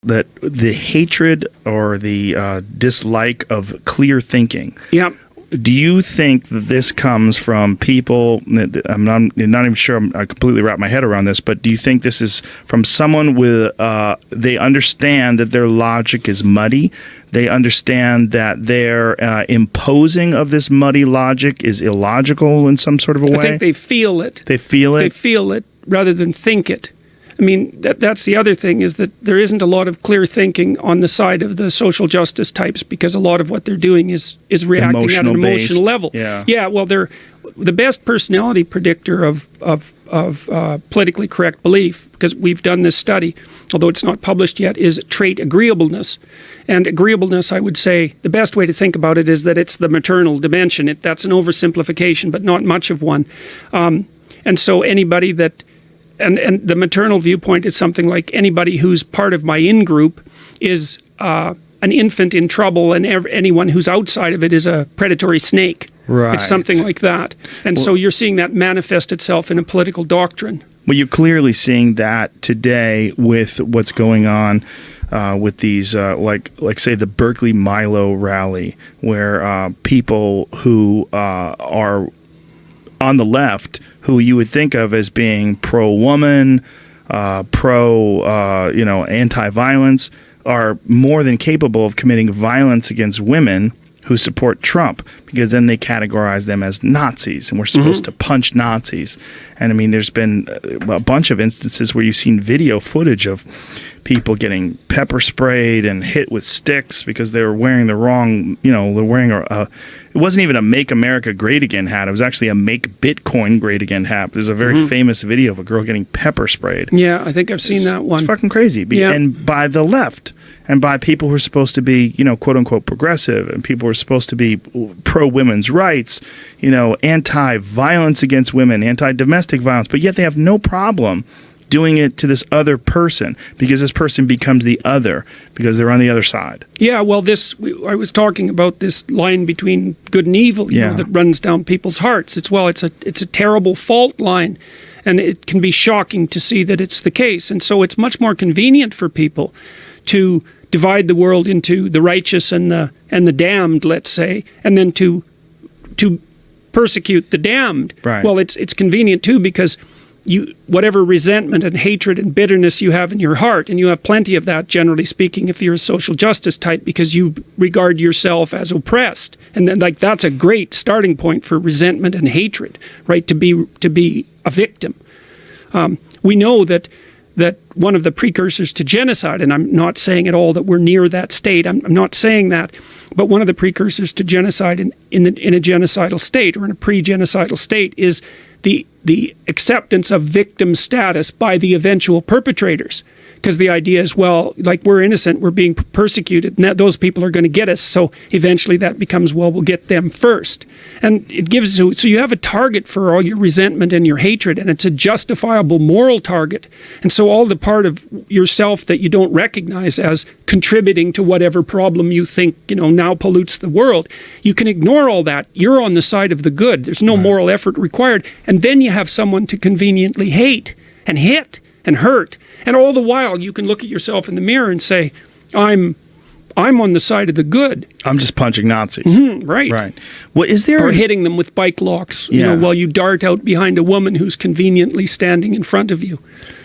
that the hatred or the dislike of clear thinking. Yep. Do you think that this comes from people? I'm not even sure I completely wrap my head around this, but do you think this is from someone with they understand that their logic is muddy? They understand that their imposing of this muddy logic is illogical in some sort of a way? I think they feel it. They feel it? They feel it rather than think it. I mean, that's the other thing, is that there isn't a lot of clear thinking on the side of the social justice types, because a lot of what they're doing is reacting at an emotional level. Yeah. Well, they're the best personality predictor of politically correct belief, because we've done this study, although it's not published yet, is trait agreeableness. And agreeableness, I would say, the best way to think about it is that it's the maternal dimension. That's an oversimplification, but not much of one. And so anybody that... And the maternal viewpoint is something like anybody who's part of my in-group is an infant in trouble, and anyone who's outside of it is a predatory snake. Right. It's something like that. And so you're seeing that manifest itself in a political doctrine. Well, you're clearly seeing that today with what's going on with these, like say, the Berkeley Milo rally, where people who are on the left, who you would think of as being pro-woman, anti-violence, are more than capable of committing violence against women who support Trump, because then they categorize them as Nazis, and we're supposed to punch Nazis. And I mean, there's been a bunch of instances where you've seen video footage of people getting pepper sprayed and hit with sticks because they were wearing the wrong, they're wearing it wasn't even a Make America Great Again hat. It was actually a Make Bitcoin Great Again hat. There's a very famous video of a girl getting pepper sprayed. Yeah, I think I've seen that one. It's fucking crazy. And by the left, and by people who are supposed to be, quote unquote progressive, and people who are supposed to be pro women's rights, anti-violence against women, anti-domestic violence, but yet they have no problem doing it to this other person, because this person becomes the other, because they're on the other side. Yeah, well, I was talking about this line between good and evil, that runs down people's hearts. It's a terrible fault line, and it can be shocking to see that it's the case. And so it's much more convenient for people to divide the world into the righteous and the damned, let's say, and then to persecute the damned. Right. Well, it's convenient too, because whatever resentment and hatred and bitterness you have in your heart, and you have plenty of that, generally speaking, if you're a social justice type, because you regard yourself as oppressed, and then that's a great starting point for resentment and hatred, right? To be a victim. We know that one of the precursors to genocide, and I'm not saying at all that we're near that state. I'm not saying that, but one of the precursors to genocide in a genocidal state, or in a pre-genocidal state, is the acceptance of victim status by the eventual perpetrators. Because the idea is, well, we're innocent, we're being persecuted, and those people are going to get us, so eventually that becomes, well, we'll get them first. And it gives you, so you have a target for all your resentment and your hatred, and it's a justifiable moral target. And so all the part of yourself that you don't recognize as contributing to whatever problem you think, now pollutes the world, you can ignore all that. You're on the side of the good. There's no moral effort required. And then you have someone to conveniently hate and hit and hurt. And all the while, you can look at yourself in the mirror and say, I'm on the side of the good. I'm just punching Nazis. Right. Well, is there... Or hitting them with bike locks, while you dart out behind a woman who's conveniently standing in front of you.